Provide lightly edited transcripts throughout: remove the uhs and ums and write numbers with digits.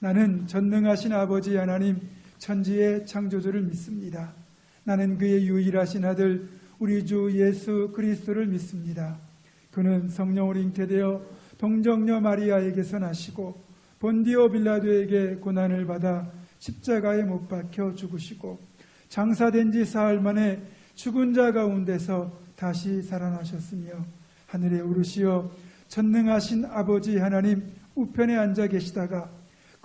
나는 전능하신 아버지 하나님 천지의 창조주를 믿습니다. 나는 그의 유일하신 아들 우리 주 예수 그리스도를 믿습니다. 그는 성령으로 잉태되어 동정녀 마리아에게서 나시고 본디오 빌라도에게 고난을 받아 십자가에 못 박혀 죽으시고 장사된 지 사흘 만에 죽은 자 가운데서 다시 살아나셨으며 하늘에 오르시어 전능하신 아버지 하나님 우편에 앉아 계시다가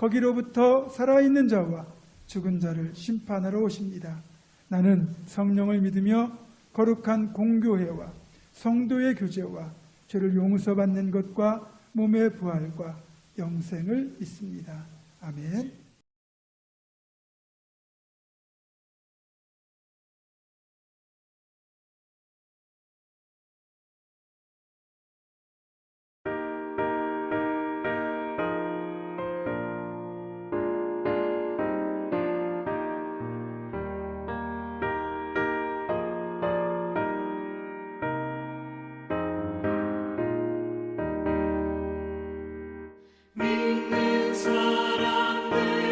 거기로부터 살아있는 자와 죽은 자를 심판하러 오십니다. 나는 성령을 믿으며 거룩한 공교회와 성도의 교제와 죄를 용서받는 것과 몸의 부활과 영생을 믿습니다. 아멘. 믿는 사람들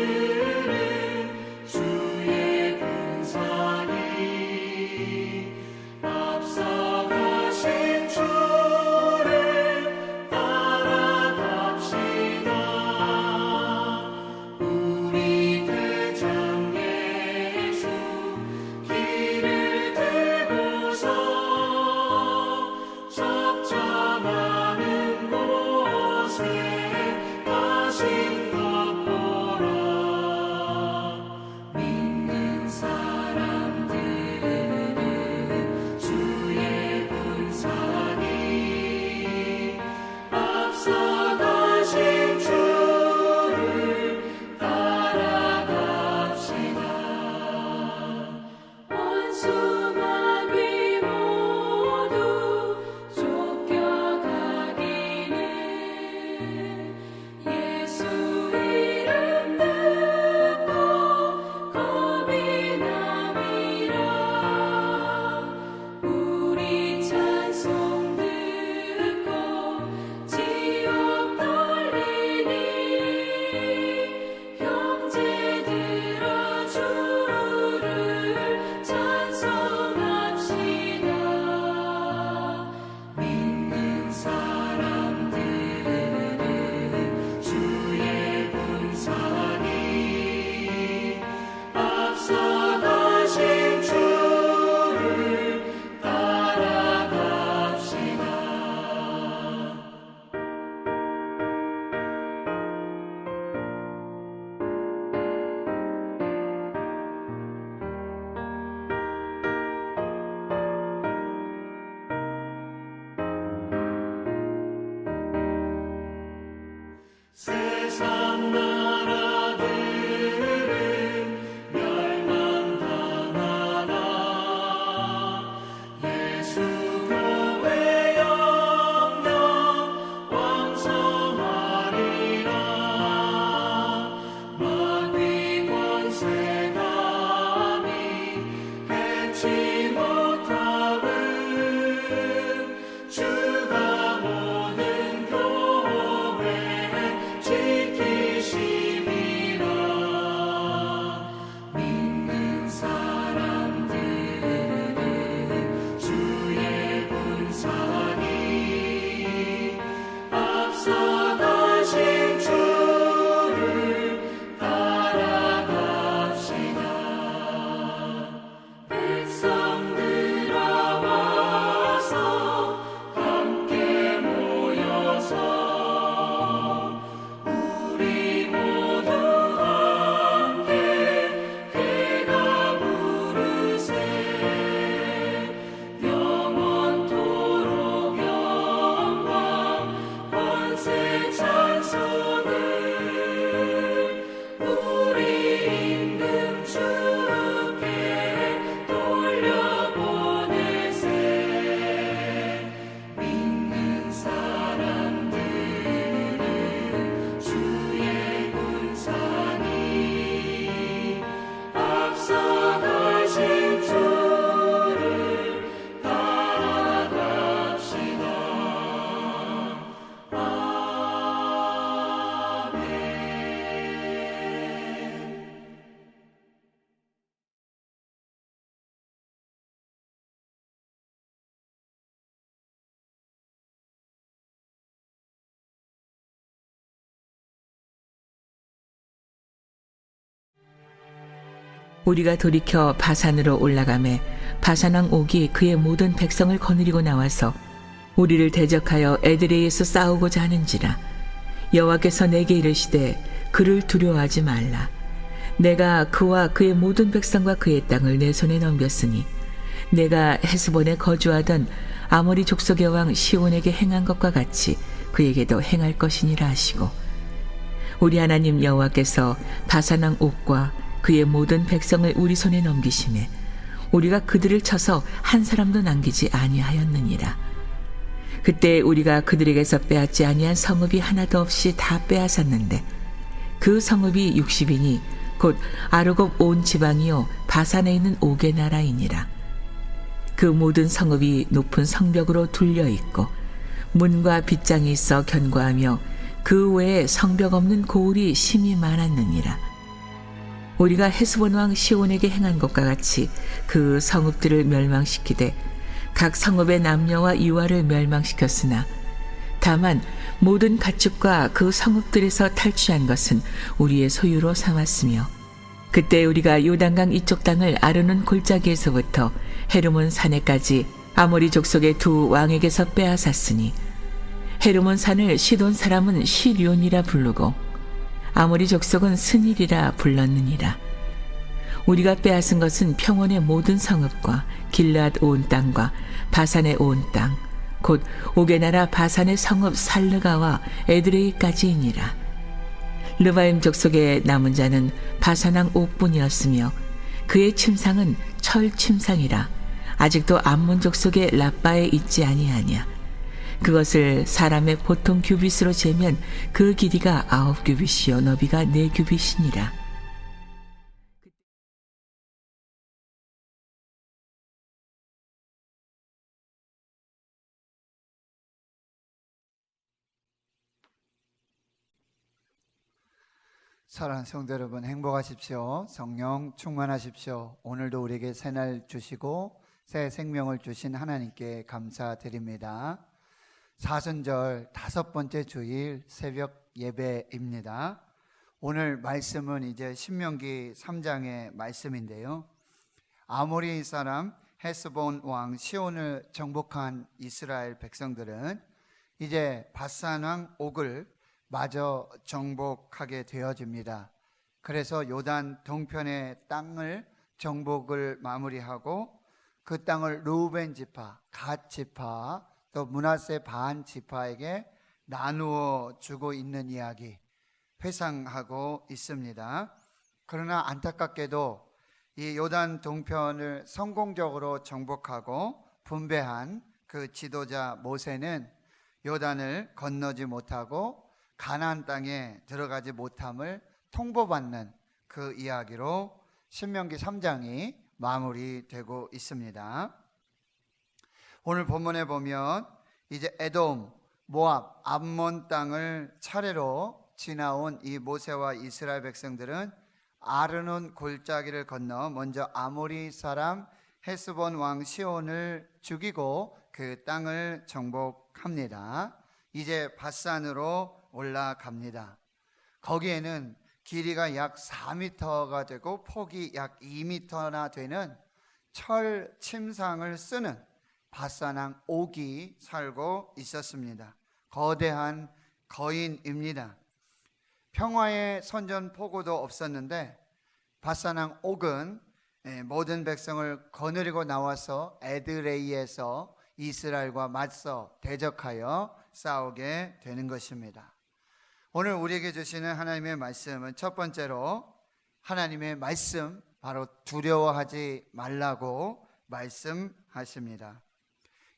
우리가 돌이켜 바산으로 올라가매 바산왕 옥이 그의 모든 백성을 거느리고 나와서 우리를 대적하여 에드레이에서 싸우고자 하는지라. 여호와께서 내게 이르시되 그를 두려워하지 말라. 내가 그와 그의 모든 백성과 그의 땅을 내 손에 넘겼으니 내가 헤스본에 거주하던 아모리 족속의 왕 시온에게 행한 것과 같이 그에게도 행할 것이니라 하시고, 우리 하나님 여호와께서 바산왕 옥과 그의 모든 백성을 우리 손에 넘기심에 우리가 그들을 쳐서 한 사람도 남기지 아니하였느니라. 그때 우리가 그들에게서 빼앗지 아니한 성읍이 하나도 없이 다 빼앗았는데 그 성읍이 60이니 곧 아르곱 온 지방이요 바산에 있는 옥의 나라이니라. 그 모든 성읍이 높은 성벽으로 둘려 있고 문과 빗장이 있어 견고하며 그 외에 성벽 없는 고을이 심히 많았느니라. 우리가 헤스본 왕 시온에게 행한 것과 같이 그 성읍들을 멸망시키되 각 성읍의 남녀와 유아를 멸망시켰으나 다만 모든 가축과 그 성읍들에서 탈취한 것은 우리의 소유로 삼았으며, 그때 우리가 요단강 이쪽 땅을 아르논 골짜기에서부터 헤르몬 산에까지 아모리 족속의 두 왕에게서 빼앗았으니 헤르몬 산을 시돈 사람은 시륜이라 부르고 아모리 족속은 스닐이라 불렀느니라. 우리가 빼앗은 것은 평원의 모든 성읍과 길르앗 온 땅과 바산의 온 땅, 곧 옥의 나라 바산의 성읍 살르가와 에드레이까지이니라. 르바임 족속의 남은 자는 바산왕 옥뿐이었으며 그의 침상은 철 침상이라 아직도 암몬 족속의 라빠에 있지 아니하냐. 그것을 사람의 보통 규빗으로 재면 그 길이가 9규빗이요 너비가 4규빗이니라. 사랑하는 성도 여러분, 행복하십시오. 성령 충만하십시오. 오늘도 우리에게 새날 주시고 새 생명을 주신 하나님께 감사드립니다. 사순절 5번째 주일 새벽 예배입니다. 오늘 말씀은 이제 신명기 3장의 말씀인데요. 아모리 사람 헤스본 왕 시온을 정복한 이스라엘 백성들은 이제 바산 왕 옥을 마저 정복하게 되어집니다. 그래서 요단 동편의 땅을 정복을 마무리하고 그 땅을 루벤 지파, 갓 지파, 또 므낫세 반 지파에게 나누어 주고 있는 이야기 회상하고 있습니다. 그러나 안타깝게도 이 요단 동편을 성공적으로 정복하고 분배한 그 지도자 모세는 요단을 건너지 못하고 가나안 땅에 들어가지 못함을 통보받는 그 이야기로 신명기 3장이 마무리되고 있습니다. 오늘 본문에 보면 이제 에돔, 모압, 암몬 땅을 차례로 지나온 이 모세와 이스라엘 백성들은 아르논 골짜기를 건너 먼저 아모리 사람 헤스본 왕 시온을 죽이고 그 땅을 정복합니다. 이제 바산으로 올라갑니다. 거기에는 길이가 약 4m가 되고 폭이 약 2m나 되는 철 침상을 쓰는 바산왕 옥이 살고 있었습니다. 거대한 거인입니다. 평화의 선전포고도 없었는데 바산왕 옥은 모든 백성을 거느리고 나와서 에드레이에서 이스라엘과 맞서 대적하여 싸우게 되는 것입니다. 오늘 우리에게 주시는 하나님의 말씀은 첫 번째로 하나님의 말씀, 바로 두려워하지 말라고 말씀하십니다.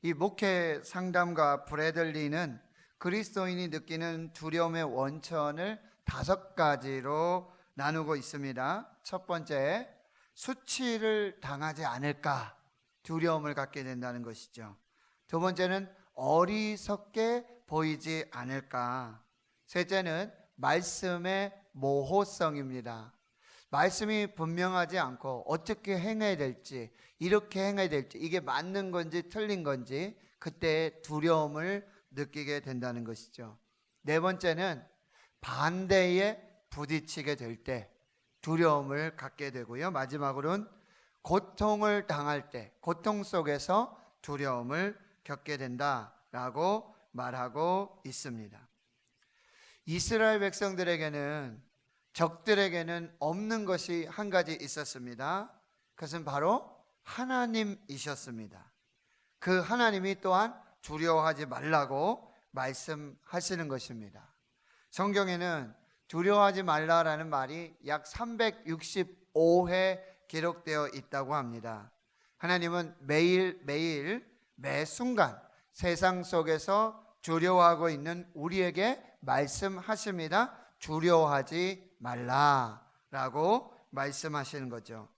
이 목회 상담가 브래들리는 그리스도인이 느끼는 두려움의 원천을 5가지로 나누고 있습니다. 첫 번째, 수치를 당하지 않을까 두려움을 갖게 된다는 것이죠. 두 번째는 어리석게 보이지 않을까. 셋째는 말씀의 모호성입니다. 말씀이 분명하지 않고 어떻게 행해야 될지, 이렇게 행해야 될지, 이게 맞는 건지 틀린 건지 그때 두려움을 느끼게 된다는 것이죠. 네 번째는 반대에 부딪히게 될 때 두려움을 갖게 되고요. 마지막으로는 고통을 당할 때, 고통 속에서 두려움을 겪게 된다라고 말하고 있습니다. 이스라엘 백성들에게는, 적들에게는 없는 것이 한 가지 있었습니다. 그것은 바로 하나님이셨습니다. 그 하나님이 또한 두려워하지 말라고 말씀하시는 것입니다. 성경에는 두려워하지 말라라는 말이 약 365회 기록되어 있다고 합니다. 하나님은 매일매일 매 순간 세상 속에서 두려워하고 있는 우리에게 말씀하십니다. 두려워하지 말라라고 말씀하시는 거죠.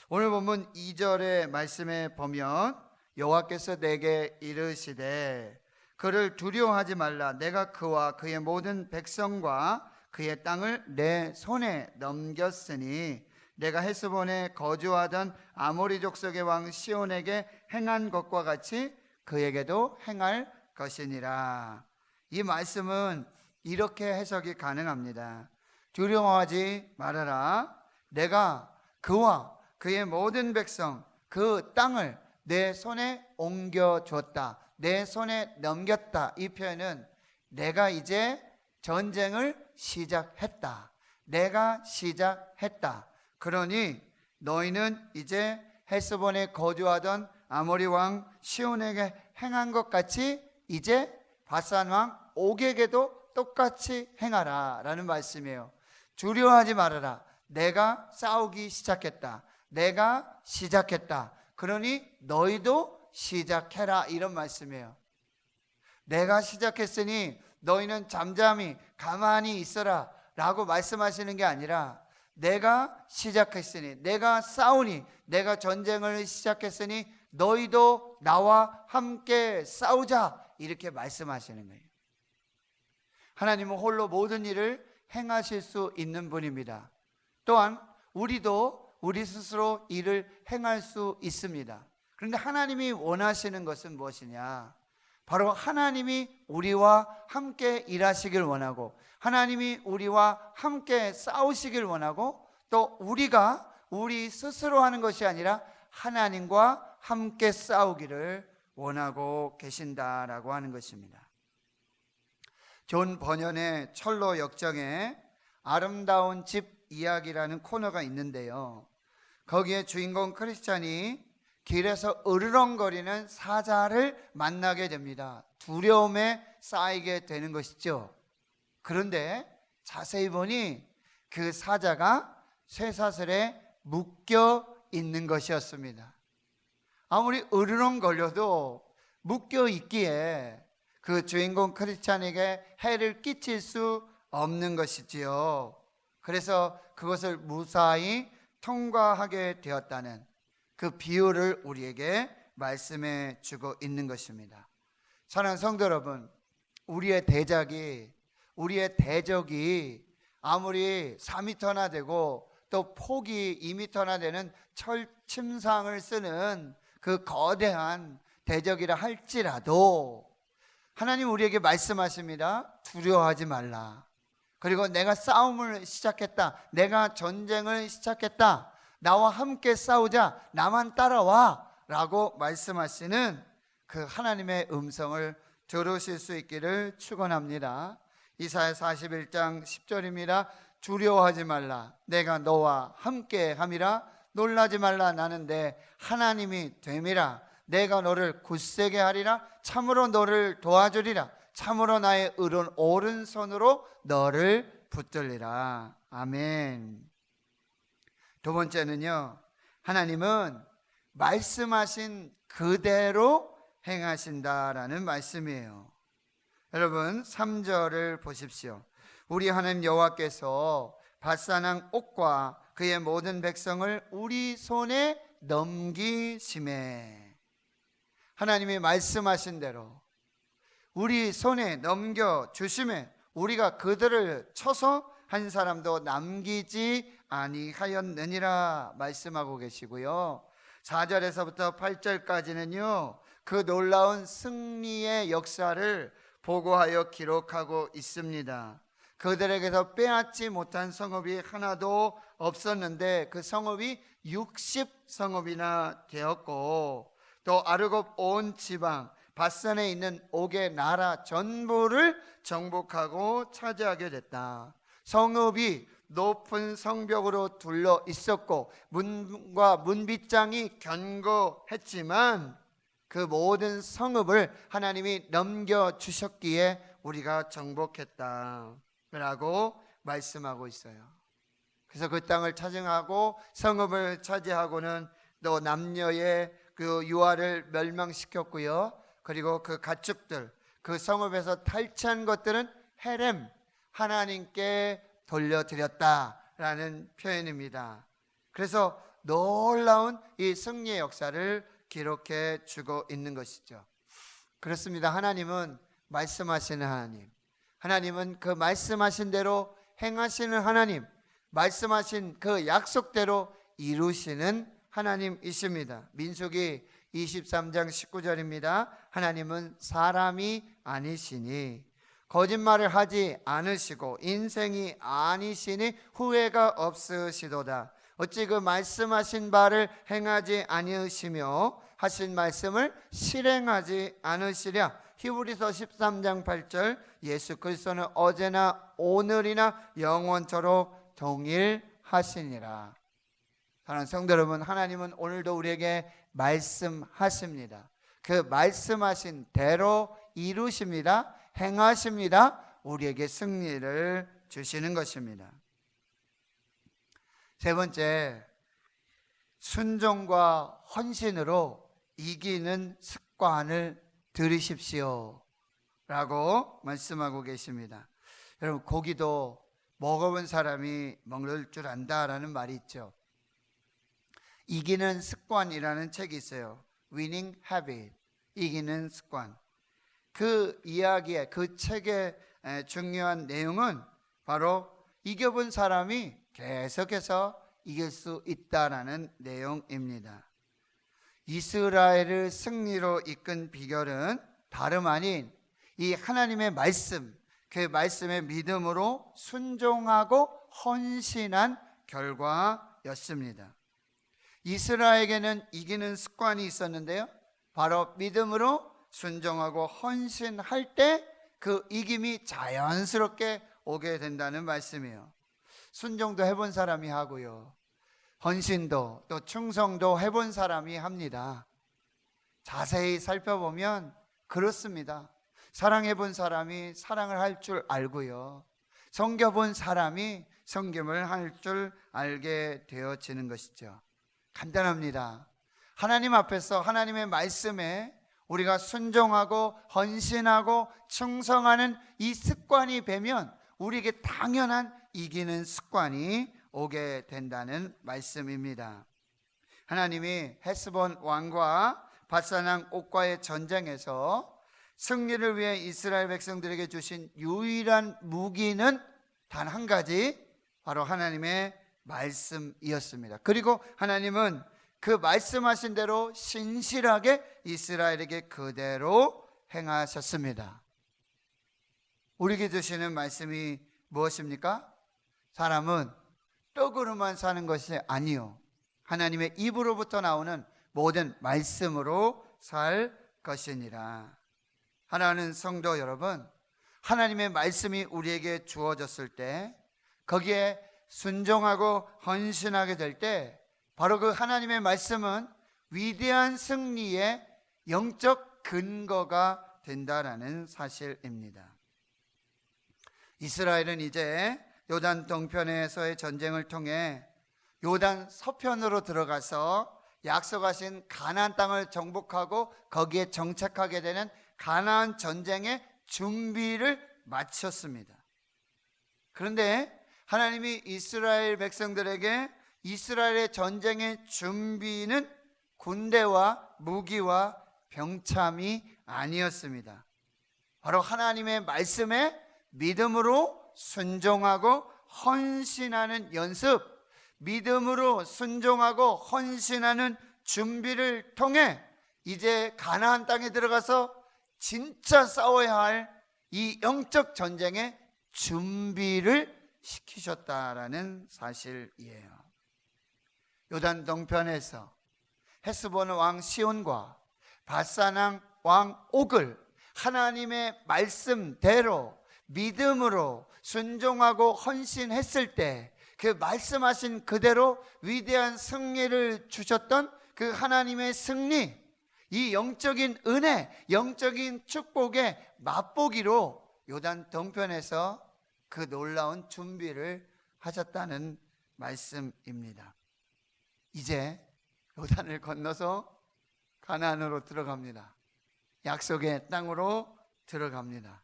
오늘 본문 2절의 말씀에 보면 여호와께서 내게 이르시되 그를 두려워하지 말라. 내가 그와 그의 모든 백성과 그의 땅을 내 손에 넘겼으니 내가 헤스본에 거주하던 아모리 족속의 왕 시온에게 행한 것과 같이 그에게도 행할 것이니라. 이 말씀은 이렇게 해석이 가능합니다. 두려워하지 말아라. 내가 그와 그의 모든 백성, 그 땅을 내 손에 옮겨줬다. 내 손에 넘겼다. 이 표현은 내가 이제 전쟁을 시작했다. 내가 시작했다. 그러니 너희는 이제 헤스본에 거주하던 아모리 왕 시온에게 행한 것 같이 이제 바산 왕 옥에게도 똑같이 행하라 라는 말씀이에요. 두려워하지 말아라. 내가 싸우기 시작했다. 내가 시작했다. 그러니 너희도 시작해라 이런 말씀이에요. 내가 시작했으니 너희는 잠잠히 가만히 있어라 라고 말씀하시는 게 아니라 내가 시작했으니, 내가 싸우니, 내가 전쟁을 시작했으니 너희도 나와 함께 싸우자 이렇게 말씀하시는 거예요. 하나님은 홀로 모든 일을 행하실 수 있는 분입니다. 또한 우리도 우리 스스로 일을 행할 수 있습니다. 그런데 하나님이 원하시는 것은 무엇이냐? 바로 하나님이 우리와 함께 일하시길 원하고, 하나님이 우리와 함께 싸우시길 원하고, 또 우리가 우리 스스로 하는 것이 아니라 하나님과 함께 싸우기를 원하고 계신다라고 하는 것입니다. 존 버년의 철로 역정에 아름다운 집 이야기라는 코너가 있는데요. 거기에 주인공 크리스찬이 길에서 으르렁거리는 사자를 만나게 됩니다. 두려움에 쌓이게 되는 것이죠. 그런데 자세히 보니 그 사자가 쇠사슬에 묶여 있는 것이었습니다. 아무리 으르렁거려도 묶여 있기에 그 주인공 크리스찬에게 해를 끼칠 수 없는 것이지요. 그래서 그것을 무사히 통과하게 되었다는 그 비유를 우리에게 말씀해 주고 있는 것입니다. 사랑하는 성도 여러분, 우리의 대적이 아무리 4m나 되고 또 폭이 2m나 되는 철침상을 쓰는 그 거대한 대적이라 할지라도 하나님 우리에게 말씀하십니다. 두려워하지 말라. 그리고 내가 싸움을 시작했다. 내가 전쟁을 시작했다. 나와 함께 싸우자. 나만 따라와 라고 말씀하시는 그 하나님의 음성을 들으실 수 있기를 축원합니다. 이사야 41장 10절입니다. 두려워하지 말라. 내가 너와 함께 함이라. 놀라지 말라. 나는 내 하나님이 됨이라. 내가 너를 굳세게 하리라. 참으로 너를 도와주리라. 참으로 나의 오른손으로 너를 붙들리라. 아멘. 두 번째는요, 하나님은 말씀하신 그대로 행하신다라는 말씀이에요. 여러분 3절을 보십시오. 우리 하나님 여호와께서 바산왕 옥과 그의 모든 백성을 우리 손에 넘기심에, 하나님이 말씀하신 대로 우리 손에 넘겨주심에 우리가 그들을 쳐서 한 사람도 남기지 아니하였느니라 말씀하고 계시고요. 4절에서부터 8절까지는요 그 놀라운 승리의 역사를 보고하여 기록하고 있습니다. 그들에게서 빼앗지 못한 성읍이 하나도 없었는데 그 성읍이 60성읍이나 되었고, 또 아르곱 온 지방 바산에 있는 옥의 나라 전부를 정복하고 차지하게 됐다. 성읍이 높은 성벽으로 둘러 있었고 문과 문빗장이 견고했지만 그 모든 성읍을 하나님이 넘겨주셨기에 우리가 정복했다 라고 말씀하고 있어요. 그래서 그 땅을 차지하고 성읍을 차지하고는 또 남녀의 그 유아를 멸망시켰고요. 그리고 그 가축들, 그 성읍에서 탈취한 것들은 헤렘, 하나님께 돌려드렸다라는 표현입니다. 그래서 놀라운 이 승리의 역사를 기록해 주고 있는 것이죠. 그렇습니다. 하나님은 말씀하시는 하나님, 하나님은 그 말씀하신 대로 행하시는 하나님, 말씀하신 그 약속대로 이루시는 하나님이십니다. 민수기 23장 19절입니다. 하나님은 사람이 아니시니 거짓말을 하지 않으시고 인생이 아니시니 후회가 없으시도다. 어찌 그 말씀하신 바를 행하지 아니으시며 하신 말씀을 실행하지 않으시랴. 히브리서 13장 8절 예수 그리스도는 어제나 오늘이나 영원토록 동일하시니라. 사랑하는 성도 여러분, 하나님은 오늘도 우리에게 말씀하십니다. 그 말씀하신 대로 이루십니다. 행하십니다. 우리에게 승리를 주시는 것입니다. 세 번째, 순종과 헌신으로 이기는 습관을 들으십시오 라고 말씀하고 계십니다. 여러분, 고기도 먹어본 사람이 먹을 줄 안다라는 말이 있죠. 이기는 습관이라는 책이 있어요. Winning Habit, 이기는 습관. 그 이야기의, 그 책의 중요한 내용은 바로 이겨본 사람이 계속해서 이길 수 있다라는 내용입니다. 이스라엘을 승리로 이끈 비결은 다름 아닌 이 하나님의 말씀, 그 말씀의 믿음으로 순종하고 헌신한 결과였습니다. 이스라엘에게는 이기는 습관이 있었는데요, 바로 믿음으로 순종하고 헌신할 때 그 이김이 자연스럽게 오게 된다는 말씀이에요. 순종도 해본 사람이 하고요, 헌신도 또 충성도 해본 사람이 합니다. 자세히 살펴보면 그렇습니다. 사랑해본 사람이 사랑을 할 줄 알고요, 섬겨본 사람이 섬김을 할 줄 알게 되어지는 것이죠. 간단합니다. 하나님 앞에서 하나님의 말씀에 우리가 순종하고 헌신하고 충성하는 이 습관이 배면 우리에게 당연한 이기는 습관이 오게 된다는 말씀입니다. 하나님이 헤스본 왕과 바산왕 옥과의 전쟁에서 승리를 위해 이스라엘 백성들에게 주신 유일한 무기는 단 한 가지, 바로 하나님의 말씀이었습니다. 그리고 하나님은 그 말씀하신 대로 신실하게 이스라엘에게 그대로 행하셨습니다. 우리에게 주시는 말씀이 무엇입니까? 사람은 떡으로만 사는 것이 아니요, 하나님의 입으로부터 나오는 모든 말씀으로 살 것이니라. 하나님 성도 여러분, 하나님의 말씀이 우리에게 주어졌을 때 거기에 순종하고 헌신하게 될 때 바로 그 하나님의 말씀은 위대한 승리의 영적 근거가 된다라는 사실입니다. 이스라엘은 이제 요단 동편에서의 전쟁을 통해 요단 서편으로 들어가서 약속하신 가나안 땅을 정복하고 거기에 정착하게 되는 가나안 전쟁의 준비를 마쳤습니다. 그런데 하나님이 이스라엘 백성들에게 이스라엘의 전쟁의 준비는 군대와 무기와 병참이 아니었습니다. 바로 하나님의 말씀에 믿음으로 순종하고 헌신하는 연습, 믿음으로 순종하고 헌신하는 준비를 통해 이제 가나안 땅에 들어가서 진짜 싸워야 할 이 영적 전쟁의 준비를 시키셨다라는 사실이에요. 요단 동편에서 헤스본 왕 시온과 바산 왕 옥을 하나님의 말씀대로 믿음으로 순종하고 헌신했을 때 그 말씀하신 그대로 위대한 승리를 주셨던 그 하나님의 승리, 이 영적인 은혜, 영적인 축복의 맛보기로 요단 동편에서 그 놀라운 준비를 하셨다는 말씀입니다. 이제 요단을 건너서 가나안으로 들어갑니다. 약속의 땅으로 들어갑니다.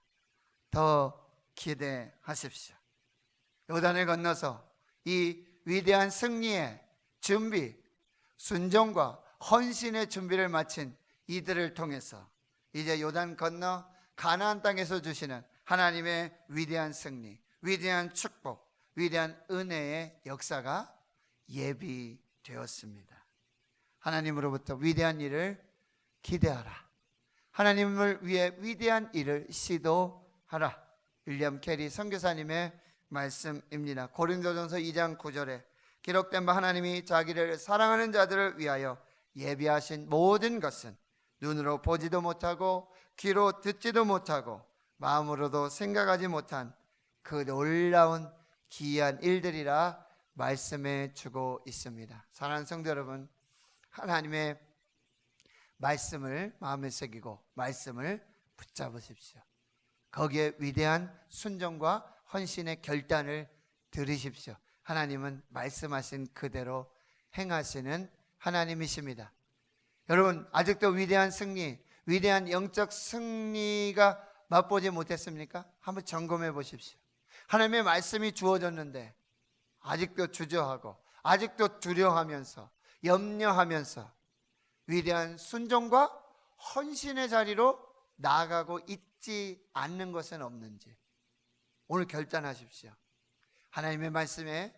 더 기대하십시오. 요단을 건너서 이 위대한 승리의 준비, 순종과 헌신의 준비를 마친 이들을 통해서 이제 요단 건너 가나안 땅에서 주시는 하나님의 위대한 승리, 위대한 축복, 위대한 은혜의 역사가 예비되었습니다. 하나님으로부터 위대한 일을 기대하라. 하나님을 위해 위대한 일을 시도하라. 윌리엄 캐리 선교사님의 말씀입니다. 고린도전서 2장 9절에 기록된 바 하나님이 자기를 사랑하는 자들을 위하여 예비하신 모든 것은 눈으로 보지도 못하고 귀로 듣지도 못하고 마음으로도 생각하지 못한 그 놀라운 기이한 일들이라 말씀해 주고 있습니다. 사랑하는 성도 여러분, 하나님의 말씀을 마음에 새기고 말씀을 붙잡으십시오. 거기에 위대한 순종과 헌신의 결단을 들으십시오. 하나님은 말씀하신 그대로 행하시는 하나님이십니다. 여러분, 아직도 위대한 승리, 위대한 영적 승리가 맛보지 못했습니까? 한번 점검해 보십시오. 하나님의 말씀이 주어졌는데 아직도 주저하고 아직도 두려워하면서 염려하면서 위대한 순종과 헌신의 자리로 나아가고 있지 않는 것은 없는지 오늘 결단하십시오. 하나님의 말씀에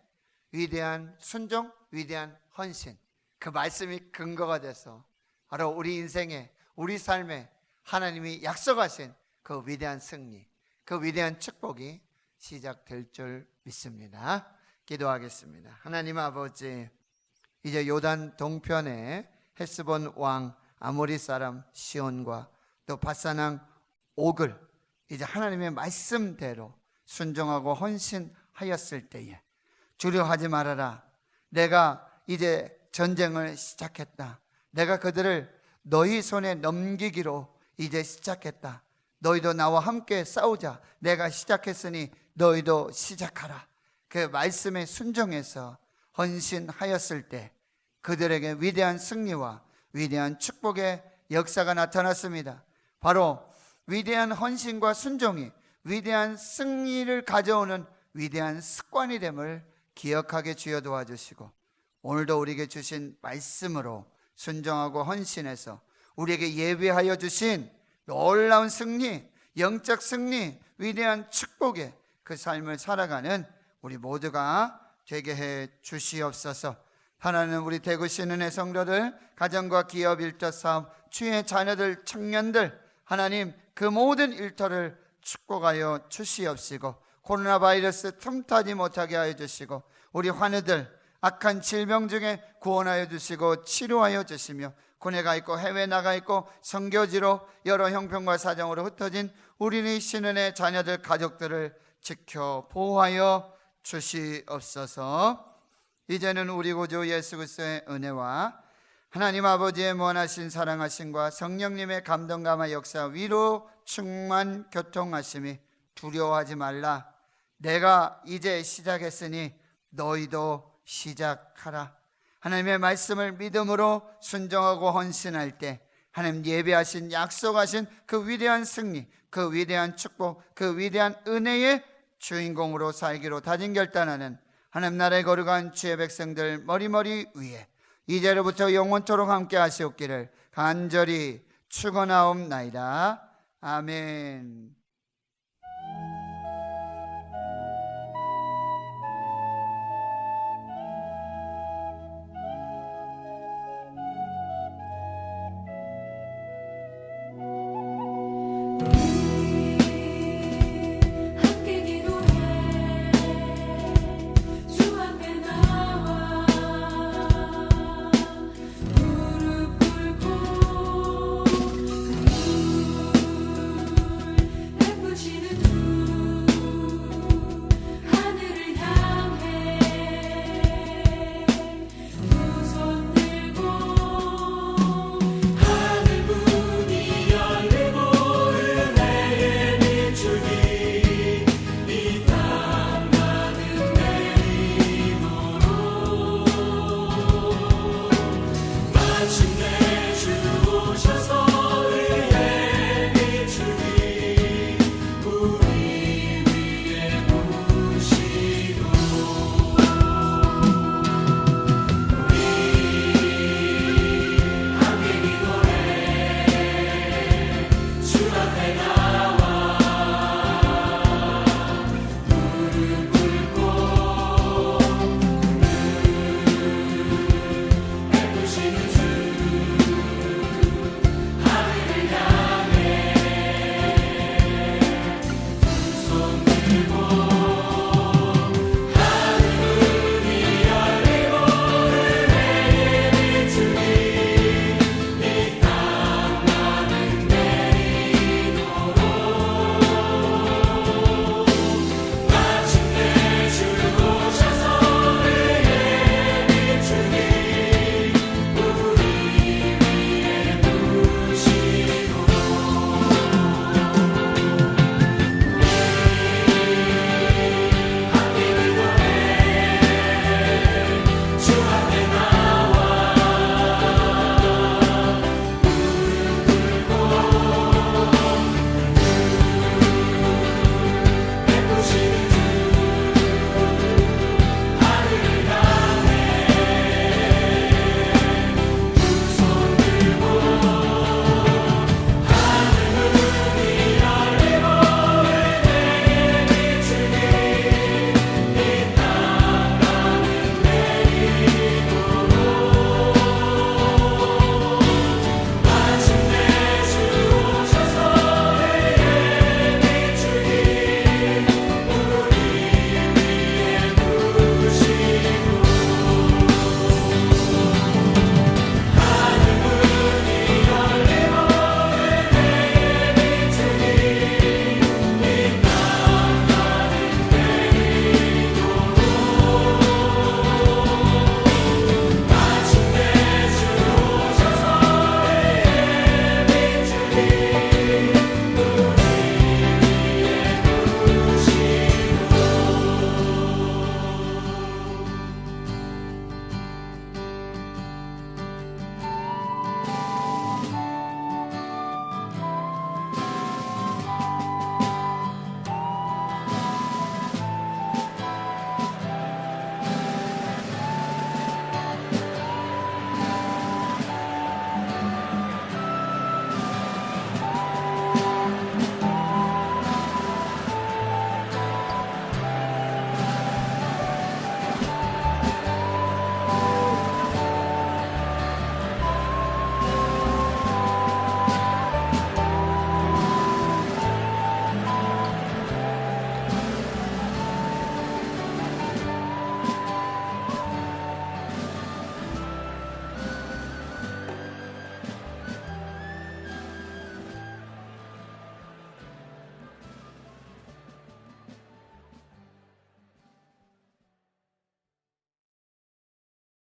위대한 순종, 위대한 헌신, 그 말씀이 근거가 돼서 바로 우리 인생에, 우리 삶에 하나님이 약속하신 그 위대한 승리, 그 위대한 축복이 시작될 줄 믿습니다. 기도하겠습니다. 하나님 아버지, 이제 요단 동편에 헤스본 왕 아모리 사람 시온과 또 바산 왕 옥을 이제 하나님의 말씀대로 순종하고 헌신하였을 때에 두려워하지 말아라. 내가 이제 전쟁을 시작했다. 내가 그들을 너희 손에 넘기기로 이제 시작했다. 너희도 나와 함께 싸우자. 내가 시작했으니 너희도 시작하라. 그 말씀에 순종해서 헌신하였을 때 그들에게 위대한 승리와 위대한 축복의 역사가 나타났습니다. 바로 위대한 헌신과 순종이 위대한 승리를 가져오는 위대한 습관이 됨을 기억하게 주여 도와주시고, 오늘도 우리에게 주신 말씀으로 순종하고 헌신해서 우리에게 예비하여 주신 놀라운 승리, 영적 승리, 위대한 축복의 그 삶을 살아가는 우리 모두가 되게 해 주시옵소서. 하나님, 우리 대구 신은혜 성도들, 가정과 기업, 일터, 사업, 주의 자녀들, 청년들, 하나님 그 모든 일터를 축복하여 주시옵시고, 코로나 바이러스 틈타지 못하게 하여 주시고, 우리 환우들 악한 질병 중에 구원하여 주시고 치료하여 주시며, 군에 가 있고 해외 나가 있고 선교지로 여러 형편과 사정으로 흩어진 우리 신은의 자녀들, 가족들을 지켜 보호하여 주시옵소서. 이제는 우리 구주 예수 그리스도의 은혜와 하나님 아버지의 무한하신 사랑하심과 성령님의 감동감화 역사, 위로 충만 교통하심이, 두려워하지 말라. 내가 이제 시작했으니 너희도 시작하라. 하나님의 말씀을 믿음으로 순종하고 헌신할 때 하나님 예배하신, 약속하신 그 위대한 승리, 그 위대한 축복, 그 위대한 은혜의 주인공으로 살기로 다진 결단하는 하나님 나라의 거룩한 주의 백성들 머리머리 위에 이제로부터 영원토록 함께 하시옵기를 간절히 축원하옵나이다. 아멘.